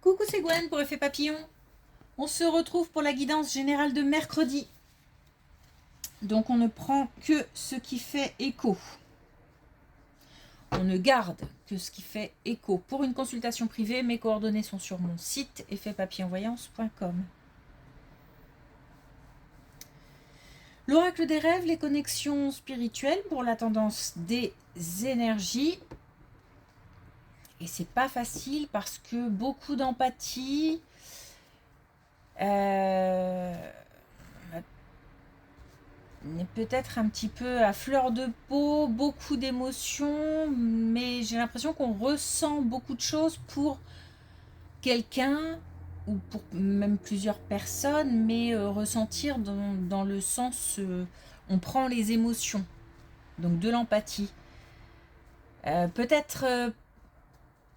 Coucou, c'est Gwen pour Effet Papillon. On se retrouve pour la guidance générale de mercredi. Donc on ne prend que ce qui fait écho. On ne garde que ce qui fait écho. Pour une consultation privée, mes coordonnées sont sur mon site effetpapillonvoyance.com. L'oracle des rêves, les connexions spirituelles pour la tendance des énergies. Et c'est pas facile parce que beaucoup d'empathie, peut-être un petit peu à fleur de peau, beaucoup d'émotions, mais j'ai l'impression qu'on ressent beaucoup de choses pour quelqu'un ou pour même plusieurs personnes, mais ressentir dans le sens on prend les émotions, donc de l'empathie. Peut-être,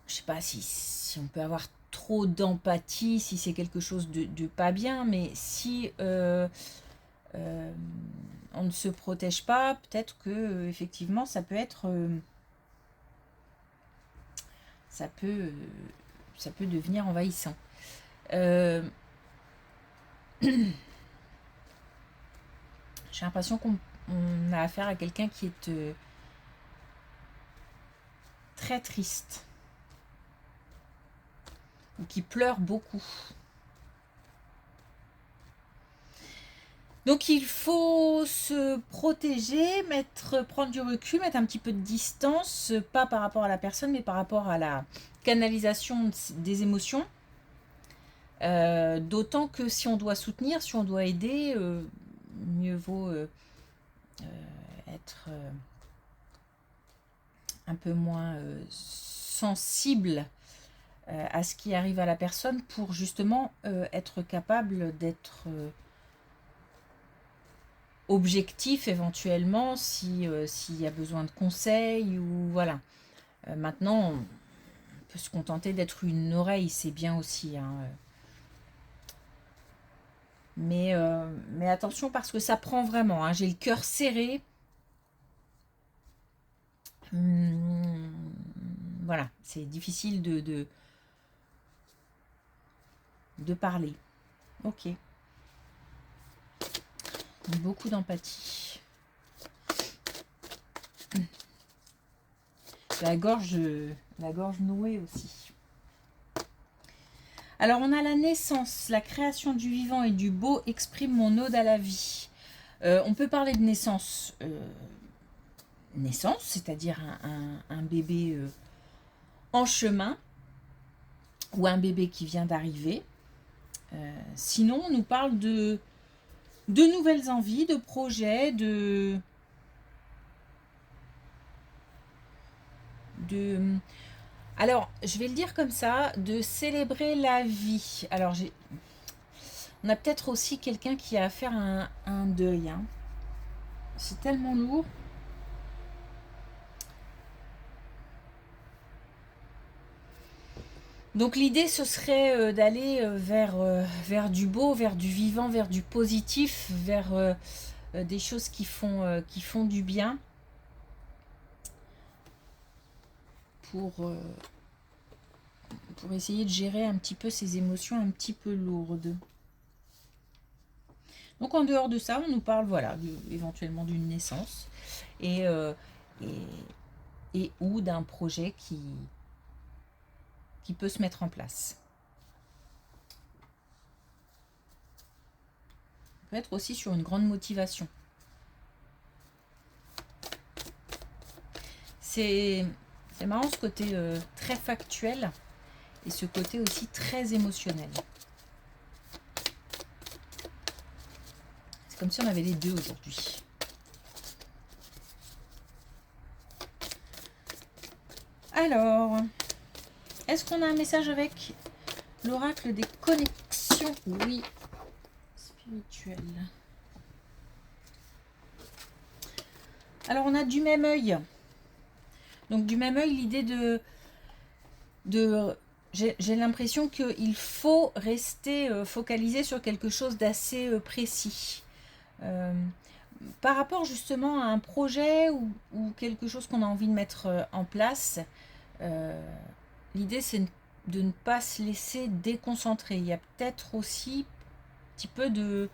je sais pas si on peut avoir trop d'empathie, si c'est quelque chose de pas bien, mais si on ne se protège pas, peut-être que effectivement ça peut être ça peut devenir envahissant. J'ai l'impression qu'on a affaire à quelqu'un qui est très triste ou qui pleure beaucoup. Donc il faut se protéger, prendre du recul, mettre un petit peu de distance, pas par rapport à la personne, mais par rapport à la canalisation des émotions. D'autant que si on doit soutenir, si on doit aider, mieux vaut être un peu moins sensible à ce qui arrive à la personne pour justement être capable d'être objectif éventuellement s'il y a besoin de conseils ou voilà. Maintenant, on peut se contenter d'être une oreille, c'est bien aussi. Hein. Mais attention parce que ça prend vraiment. Hein. J'ai le cœur serré. Voilà, c'est difficile de parler. Ok. Beaucoup d'empathie. La gorge nouée aussi. Alors on a la naissance, la création du vivant et du beau exprime mon ode à la vie. On peut parler de naissance, c'est-à-dire un bébé en chemin ou un bébé qui vient d'arriver. Sinon, on nous parle de nouvelles envies, de projets, alors, je vais le dire comme ça, de célébrer la vie. Alors, on a peut-être aussi quelqu'un qui a à faire un deuil. Hein. C'est tellement lourd. Donc l'idée, ce serait d'aller vers du beau, vers du vivant, vers du positif, vers des choses qui font du bien pour essayer de gérer un petit peu ces émotions un petit peu lourdes. Donc en dehors de ça, on nous parle voilà, éventuellement d'une naissance et ou d'un projet qui peut se mettre en place. Ça peut être aussi sur une grande motivation. C'est marrant ce côté très factuel et ce côté aussi très émotionnel. C'est comme si on avait les deux aujourd'hui. Alors, est-ce qu'on a un message avec l'oracle des connexions? Oui, spirituelles. Alors, on a du même œil. Donc, du même œil, l'idée j'ai l'impression qu'il faut rester focalisé sur quelque chose d'assez précis. Par rapport justement à un projet ou quelque chose qu'on a envie de mettre en place, l'idée c'est de ne pas se laisser déconcentrer. Il y a peut-être aussi un petit peu de...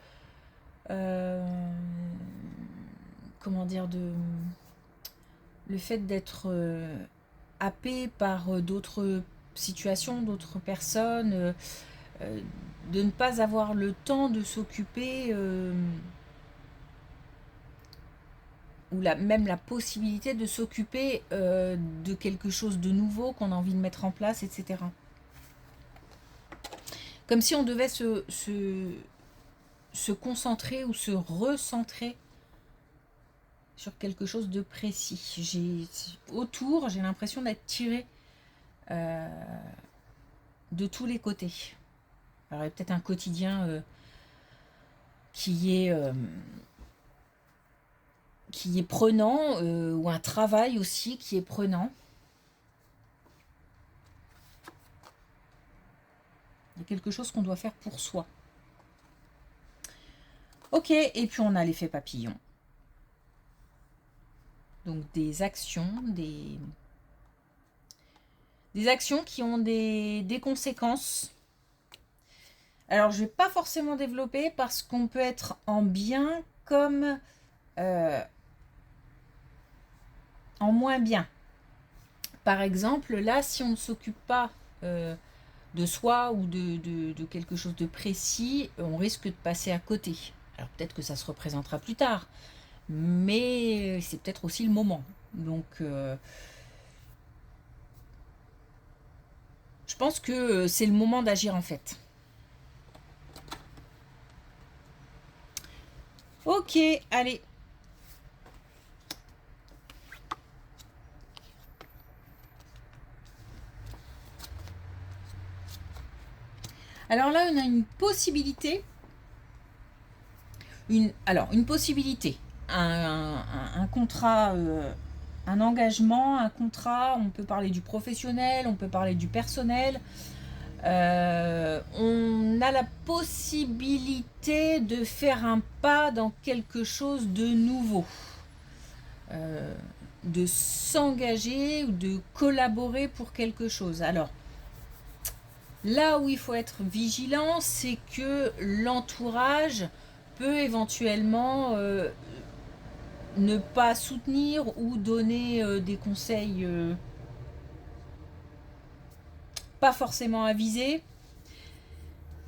comment dire, le fait d'être happé par d'autres situations, d'autres personnes, de ne pas avoir le temps de s'occuper ou même la possibilité de s'occuper de quelque chose de nouveau qu'on a envie de mettre en place, etc. Comme si on devait se concentrer ou se recentrer sur quelque chose de précis. Autour, j'ai l'impression d'être tirée de tous les côtés. Alors il y a peut-être un quotidien qui est prenant, ou un travail aussi qui est prenant. Il y a quelque chose qu'on doit faire pour soi. Ok, et puis on a l'effet papillon. Donc des actions, des actions qui ont des conséquences. Alors je ne vais pas forcément développer parce qu'on peut être en bien comme en moins bien. Par exemple, là, si on ne s'occupe pas de soi ou de quelque chose de précis, on risque de passer à côté. Alors peut-être que ça se représentera plus tard, mais c'est peut-être aussi le moment. Donc je pense que c'est le moment d'agir en fait. Ok, allez. Alors là, on a une possibilité. Une possibilité. Un contrat, un engagement, un contrat. On peut parler du professionnel, on peut parler du personnel. On a la possibilité de faire un pas dans quelque chose de nouveau. De s'engager ou de collaborer pour quelque chose. Alors, là où il faut être vigilant, c'est que l'entourage peut éventuellement ne pas soutenir ou donner des conseils pas forcément avisés.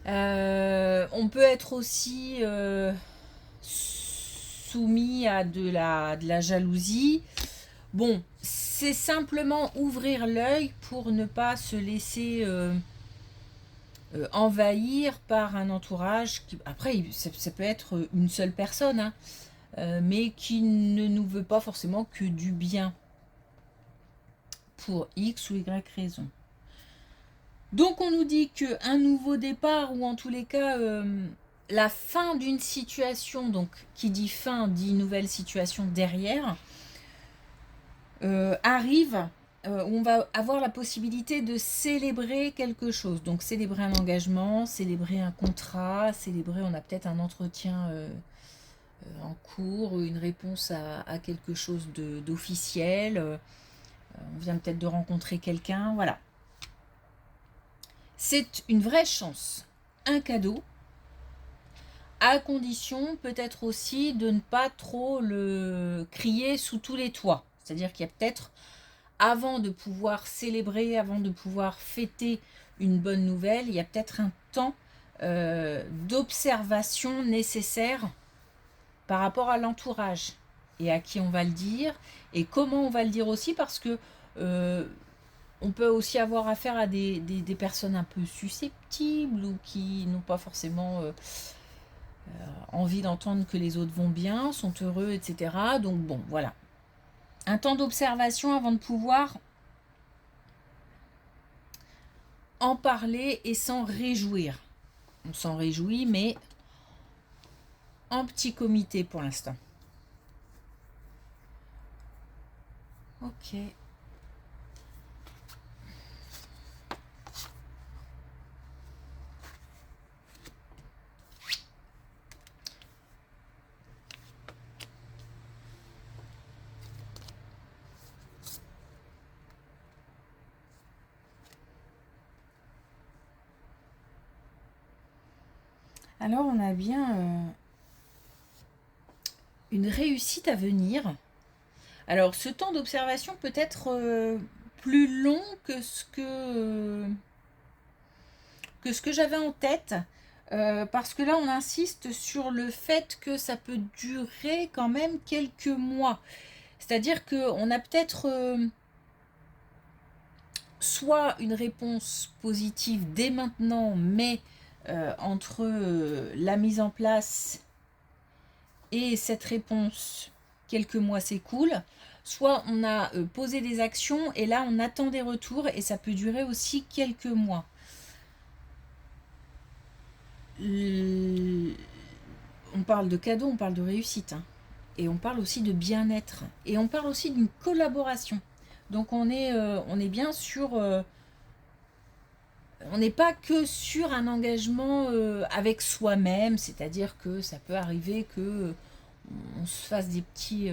On peut être aussi soumis à de la jalousie. Bon, c'est simplement ouvrir l'œil pour ne pas se laisser envahir par un entourage qui, après, ça peut être une seule personne, hein, mais qui ne nous veut pas forcément que du bien pour X ou Y raison. Donc on nous dit qu'un nouveau départ, ou en tous les cas la fin d'une situation, donc qui dit fin dit nouvelle situation derrière, arrive, où on va avoir la possibilité de célébrer quelque chose. Donc célébrer un engagement, célébrer un contrat, célébrer, on a peut-être un entretien en cours, une réponse à quelque chose d'officiel, on vient peut-être de rencontrer quelqu'un, voilà. C'est une vraie chance, un cadeau, à condition peut-être aussi de ne pas trop le crier sous tous les toits. C'est-à-dire qu'il y a peut-être, avant de pouvoir célébrer, avant de pouvoir fêter une bonne nouvelle, il y a peut-être un temps d'observation nécessaire par rapport à l'entourage et à qui on va le dire et comment on va le dire aussi, parce que on peut aussi avoir affaire à des personnes un peu susceptibles ou qui n'ont pas forcément envie d'entendre que les autres vont bien, sont heureux, etc. Donc bon, voilà. Un temps d'observation avant de pouvoir en parler et s'en réjouir. On s'en réjouit, mais en petit comité pour l'instant. Ok. Alors, on a bien une réussite à venir. Alors, ce temps d'observation peut être plus long que ce que j'avais en tête. Parce que là, on insiste sur le fait que ça peut durer quand même quelques mois. C'est-à-dire qu'on a peut-être soit une réponse positive dès maintenant, mais entre la mise en place et cette réponse, quelques mois s'écoulent. Soit on a posé des actions et là on attend des retours et ça peut durer aussi quelques mois. On parle de cadeaux, on parle de réussite, hein. Et on parle aussi de bien-être. Et on parle aussi d'une collaboration. Donc on est bien sur... on n'est pas que sur un engagement avec soi-même, c'est-à-dire que ça peut arriver que on se fasse des petits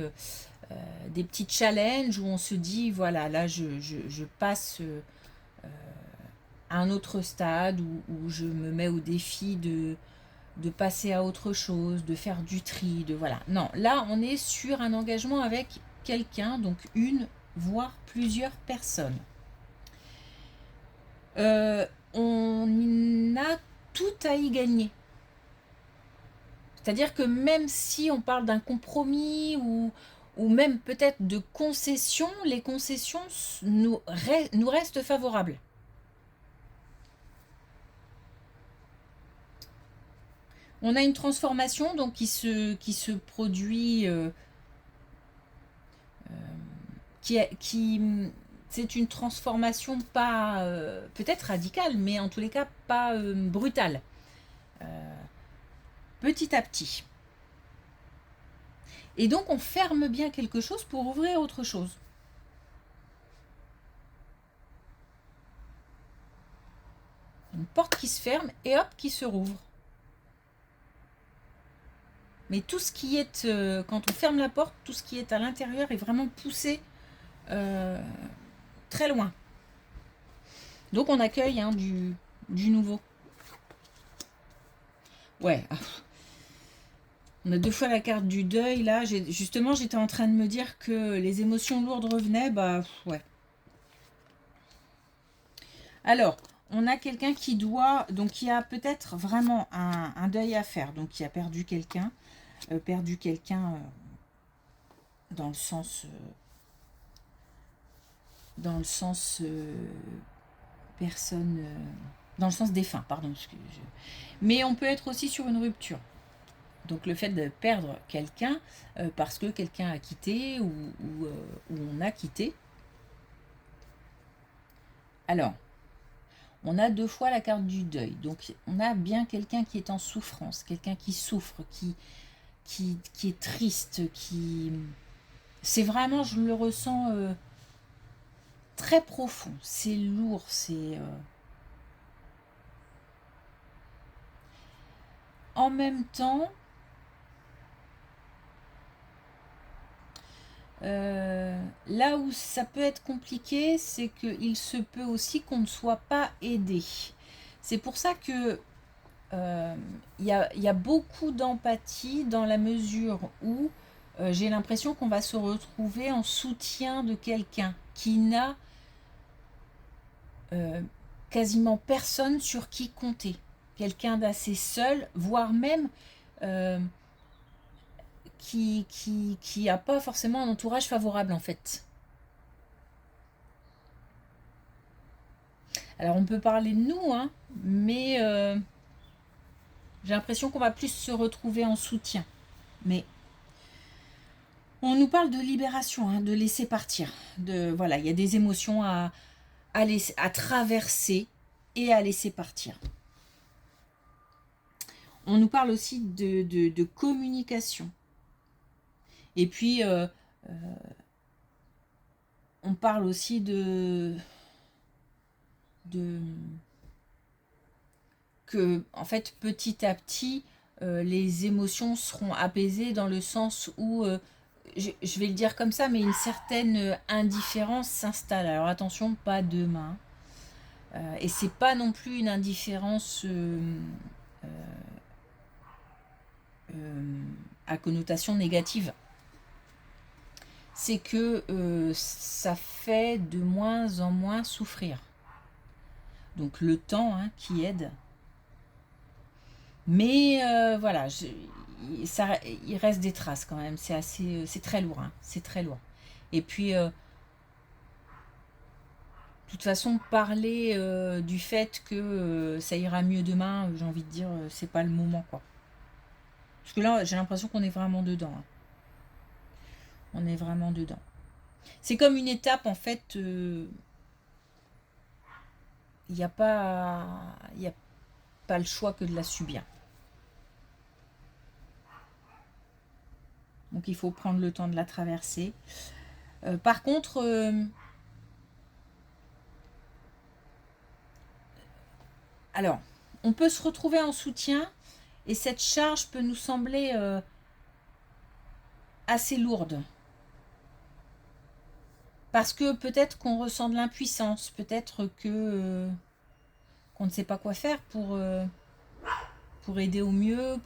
challenges où on se dit, voilà, là je passe à un autre stade, où je me mets au défi de passer à autre chose, de faire du tri, de voilà. Non, là on est sur un engagement avec quelqu'un, donc une, voire plusieurs personnes. On a tout à y gagner. C'est-à-dire que même si on parle d'un compromis ou même peut-être de concessions, les concessions nous restent favorables. On a une transformation donc qui se produit, c'est une transformation pas peut-être radicale, mais en tous les cas pas brutale. Petit à petit. Et donc on ferme bien quelque chose pour ouvrir autre chose. Une porte qui se ferme et hop, qui se rouvre. Mais tout ce qui est, quand on ferme la porte, tout ce qui est à l'intérieur est vraiment poussé très loin. Donc on accueille du nouveau. Ouais. On a 2 fois la carte du deuil. Là, justement, j'étais en train de me dire que les émotions lourdes revenaient. Bah, ouais. Alors, on a quelqu'un qui doit... Donc, qui a peut-être vraiment un deuil à faire. Donc, qui a perdu quelqu'un. Dans le sens... personne... dans le sens défunt, pardon. Mais on peut être aussi sur une rupture. Donc le fait de perdre quelqu'un parce que quelqu'un a quitté ou on a quitté. Alors, on a 2 fois la carte du deuil. Donc on a bien quelqu'un qui est en souffrance, quelqu'un qui souffre, qui est triste, qui... C'est vraiment, je le ressens très profond. C'est lourd, c'est... En même temps... là où ça peut être compliqué, c'est qu'il se peut aussi qu'on ne soit pas aidé. C'est pour ça que il y a beaucoup d'empathie dans la mesure où j'ai l'impression qu'on va se retrouver en soutien de quelqu'un qui n'a quasiment personne sur qui compter. Quelqu'un d'assez seul, voire même qui a pas forcément un entourage favorable en fait. Alors on peut parler de nous, hein, mais j'ai l'impression qu'on va plus se retrouver en soutien. Mais on nous parle de libération, hein, de laisser partir. Voilà, il y a des émotions à traverser et à laisser partir. On nous parle aussi de communication. Et puis, on parle aussi que, en fait, petit à petit, les émotions seront apaisées dans le sens où, je vais le dire comme ça, mais une certaine indifférence s'installe. Alors attention, pas demain. Et c'est pas non plus une indifférence à connotation négative. C'est que ça fait de moins en moins souffrir. Donc le temps qui aide. Mais voilà, il reste des traces quand même. C'est très lourd. C'est très lourd. Et puis, de toute façon, parler du fait que ça ira mieux demain, j'ai envie de dire, c'est pas le moment, quoi. Parce que là, j'ai l'impression qu'on est vraiment dedans. On est vraiment dedans. C'est comme une étape, en fait. Il n'y a pas le choix que de la subir. Donc il faut prendre le temps de la traverser. Par contre, alors, on peut se retrouver en soutien et cette charge peut nous sembler assez lourde. Parce que peut-être qu'on ressent de l'impuissance, peut-être que qu'on ne sait pas quoi faire pour aider au mieux,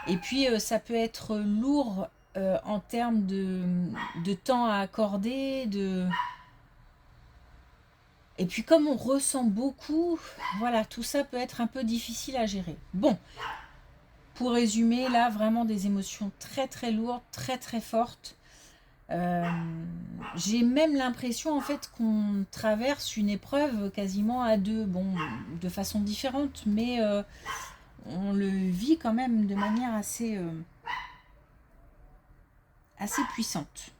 et puis ça peut être lourd en termes de temps à accorder, et puis comme on ressent beaucoup, voilà, tout ça peut être un peu difficile à gérer. Bon, pour résumer, là, vraiment des émotions très très lourdes, très très fortes. J'ai même l'impression en fait qu'on traverse une épreuve quasiment à deux, bon, de façon différente, mais on le vit quand même de manière assez puissante.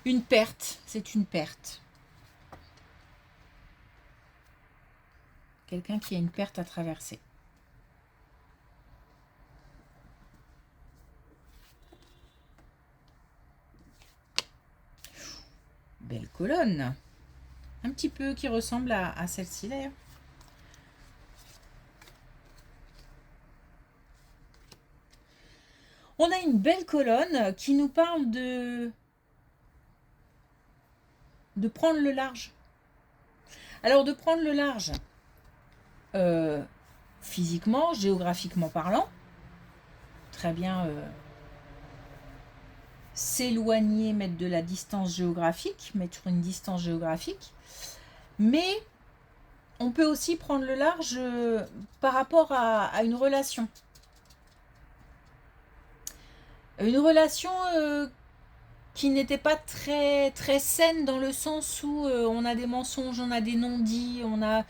Une perte, c'est une perte. Quelqu'un qui a une perte à traverser. Belle colonne. Un petit peu qui ressemble à celle-ci d'ailleurs. On a une belle colonne qui nous parle de prendre le large. Alors de prendre le large, physiquement, géographiquement parlant, très bien s'éloigner, mettre de la distance géographique, mettre une distance géographique, mais on peut aussi prendre le large par rapport à une relation. Une relation qui n'était pas très, très saine dans le sens où on a des mensonges, on a des non-dits, on a...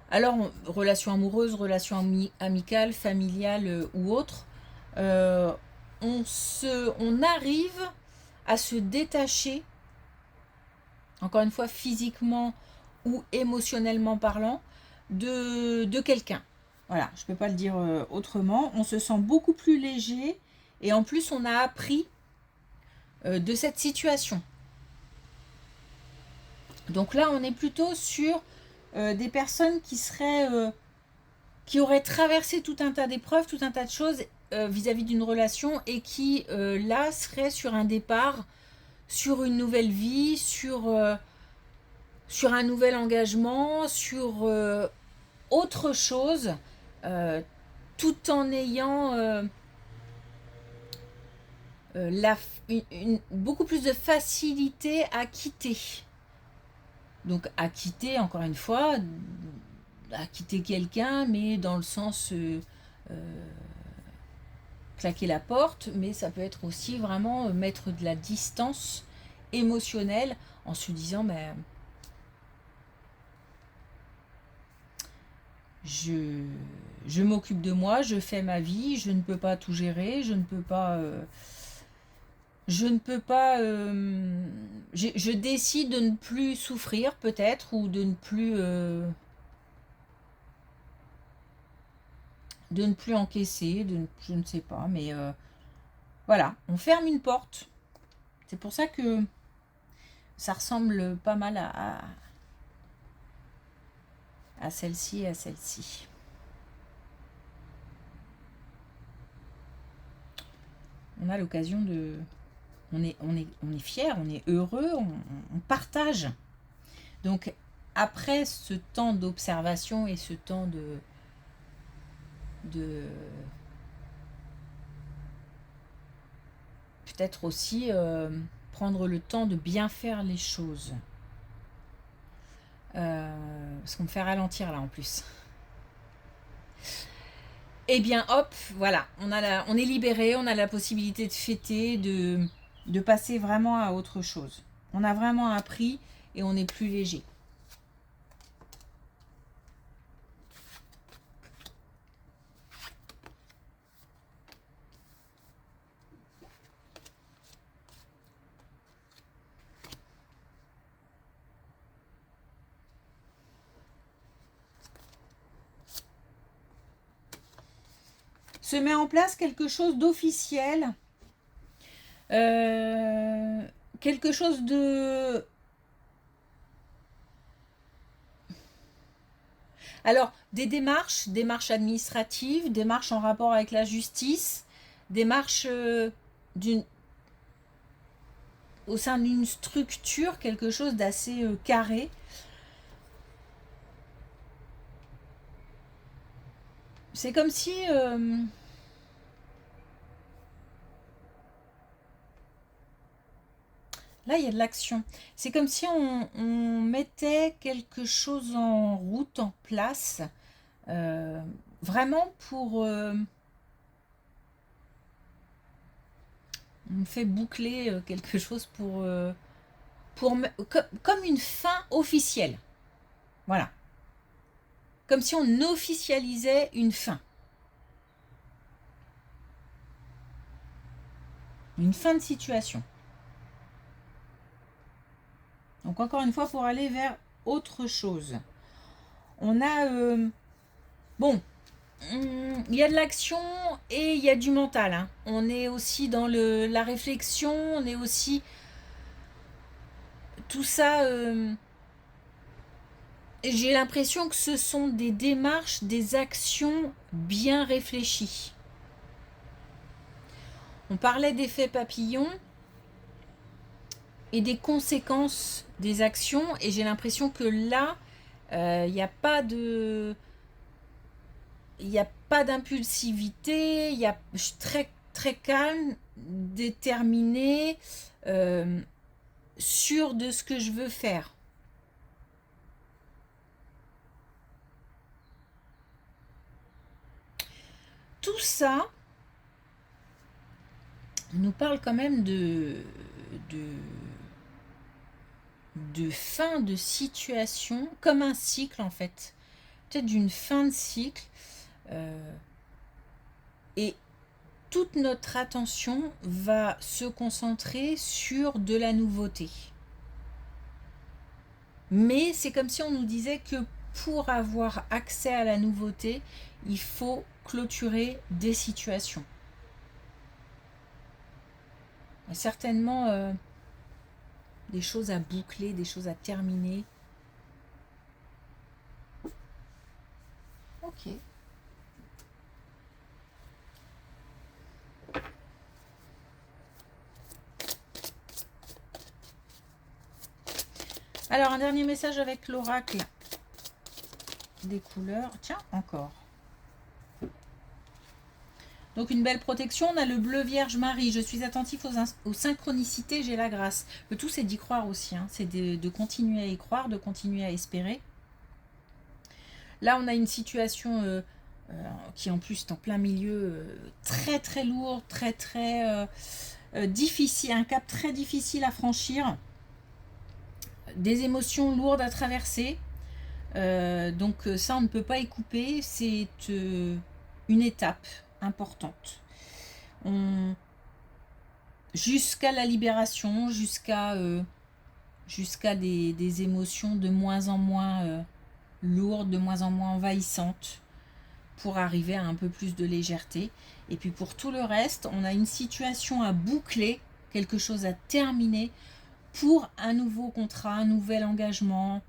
Alors, relation amoureuse, relation amicale, familiale ou autre, on arrive à se détacher, encore une fois physiquement ou émotionnellement parlant, de quelqu'un. Voilà, je ne peux pas le dire autrement. On se sent beaucoup plus léger et en plus on a appris de cette situation. Donc là, on est plutôt sur des personnes qui auraient traversé tout un tas d'épreuves, tout un tas de choses vis-à-vis d'une relation et qui là seraient sur un départ, sur une nouvelle vie, sur un nouvel engagement, sur autre chose, tout en ayant beaucoup plus de facilité à quitter. Donc à quitter, encore une fois, à quitter quelqu'un, mais dans le sens claquer la porte, mais ça peut être aussi vraiment mettre de la distance émotionnelle en se disant je m'occupe de moi, je fais ma vie, je ne peux pas tout gérer, je ne peux pas je décide de ne plus souffrir peut-être ou de ne plus encaisser, je ne sais pas, mais voilà, on ferme une porte. C'est pour ça que ça ressemble pas mal à celle-ci et à celle-ci. On a l'occasion de... On est fier, on est heureux, on partage. Donc, après ce temps d'observation et ce temps de peut-être aussi prendre le temps de bien faire les choses. Parce qu'on me fait ralentir là en plus. Et bien hop, voilà, on est libéré, on a la possibilité de fêter, de passer vraiment à autre chose. On a vraiment appris et on est plus léger. Se met en place quelque chose d'officiel, quelque chose de... Alors, des démarches administratives, démarches en rapport avec la justice, démarches au sein d'une structure, quelque chose d'assez carré. C'est comme si... là, il y a de l'action. C'est comme si on mettait quelque chose en route, en place, vraiment pour... on fait boucler quelque chose pour comme une fin officielle. Voilà. Comme si on officialisait une fin. Une fin de situation. Donc encore une fois, pour aller vers autre chose. On a... bon, il y a de l'action et il y a du mental. Hein. On est aussi dans la réflexion, on est aussi... Tout ça... j'ai l'impression que ce sont des démarches, des actions bien réfléchies. On parlait d'effet papillon et des conséquences des actions, et j'ai l'impression que là, il n'y a pas de... Il n'y a pas d'impulsivité, il y a très, très calme, déterminé, sûr de ce que je veux faire. Tout ça nous parle quand même de fin de situation, comme un cycle en fait. Peut-être d'une fin de cycle. Et toute notre attention va se concentrer sur de la nouveauté. Mais c'est comme si on nous disait que pour avoir accès à la nouveauté, il faut clôturer des situations. Il y a certainement des choses à boucler, des choses à terminer. Ok. Alors, un dernier message avec l'oracle des couleurs. Tiens, encore. Donc, une belle protection. On a le bleu Vierge Marie. Je suis attentif aux synchronicités, j'ai la grâce. Le tout, c'est d'y croire aussi. Hein. C'est de continuer à y croire, de continuer à espérer. Là, on a une situation qui, en plus, est en plein milieu, très, très lourde, très, très difficile. Un cap très difficile à franchir. Des émotions lourdes à traverser. Donc ça, on ne peut pas y couper. C'est une étape importante. Jusqu'à la libération, jusqu'à des émotions de moins en moins lourdes, de moins en moins envahissantes, pour arriver à un peu plus de légèreté. Et puis pour tout le reste, on a une situation à boucler, quelque chose à terminer, pour un nouveau contrat, un nouvel engagement,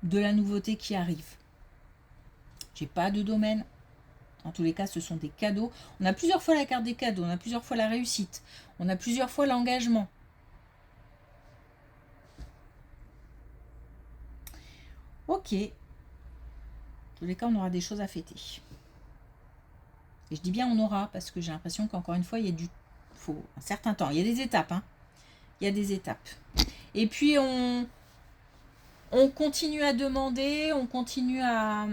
de la nouveauté qui arrive. J'ai pas de domaine. En tous les cas, ce sont des cadeaux. On a plusieurs fois la carte des cadeaux, on a plusieurs fois la réussite, on a plusieurs fois l'engagement. Ok. Dans tous les cas, on aura des choses à fêter. Et je dis bien on aura, parce que j'ai l'impression qu'encore une fois, il y a faut un certain temps. Il y a des étapes, hein. Il y a des étapes. Et puis, on continue à demander, on continue à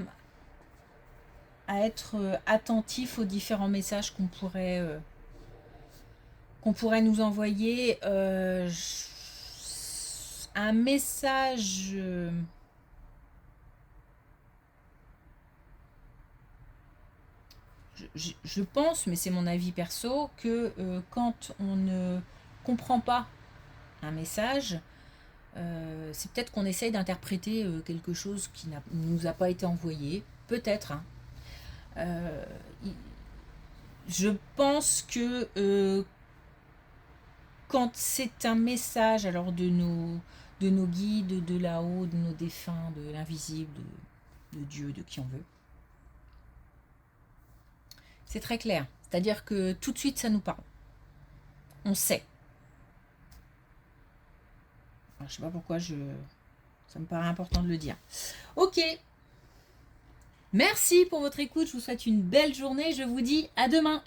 être attentif aux différents messages qu'on pourrait nous envoyer. Un message... je pense, mais c'est mon avis perso, que quand on ne comprend pas un message, c'est peut-être qu'on essaye d'interpréter quelque chose qui ne nous a pas été envoyé. Peut-être. Hein. Je pense que quand c'est un message alors de nos guides, de là-haut, de nos défunts, de l'invisible, de Dieu, de qui on veut, c'est très clair. C'est-à-dire que tout de suite, ça nous parle. On sait. Alors, je sais pas pourquoi ça me paraît important de le dire. Ok. Merci pour votre écoute. Je vous souhaite une belle journée. Je vous dis à demain.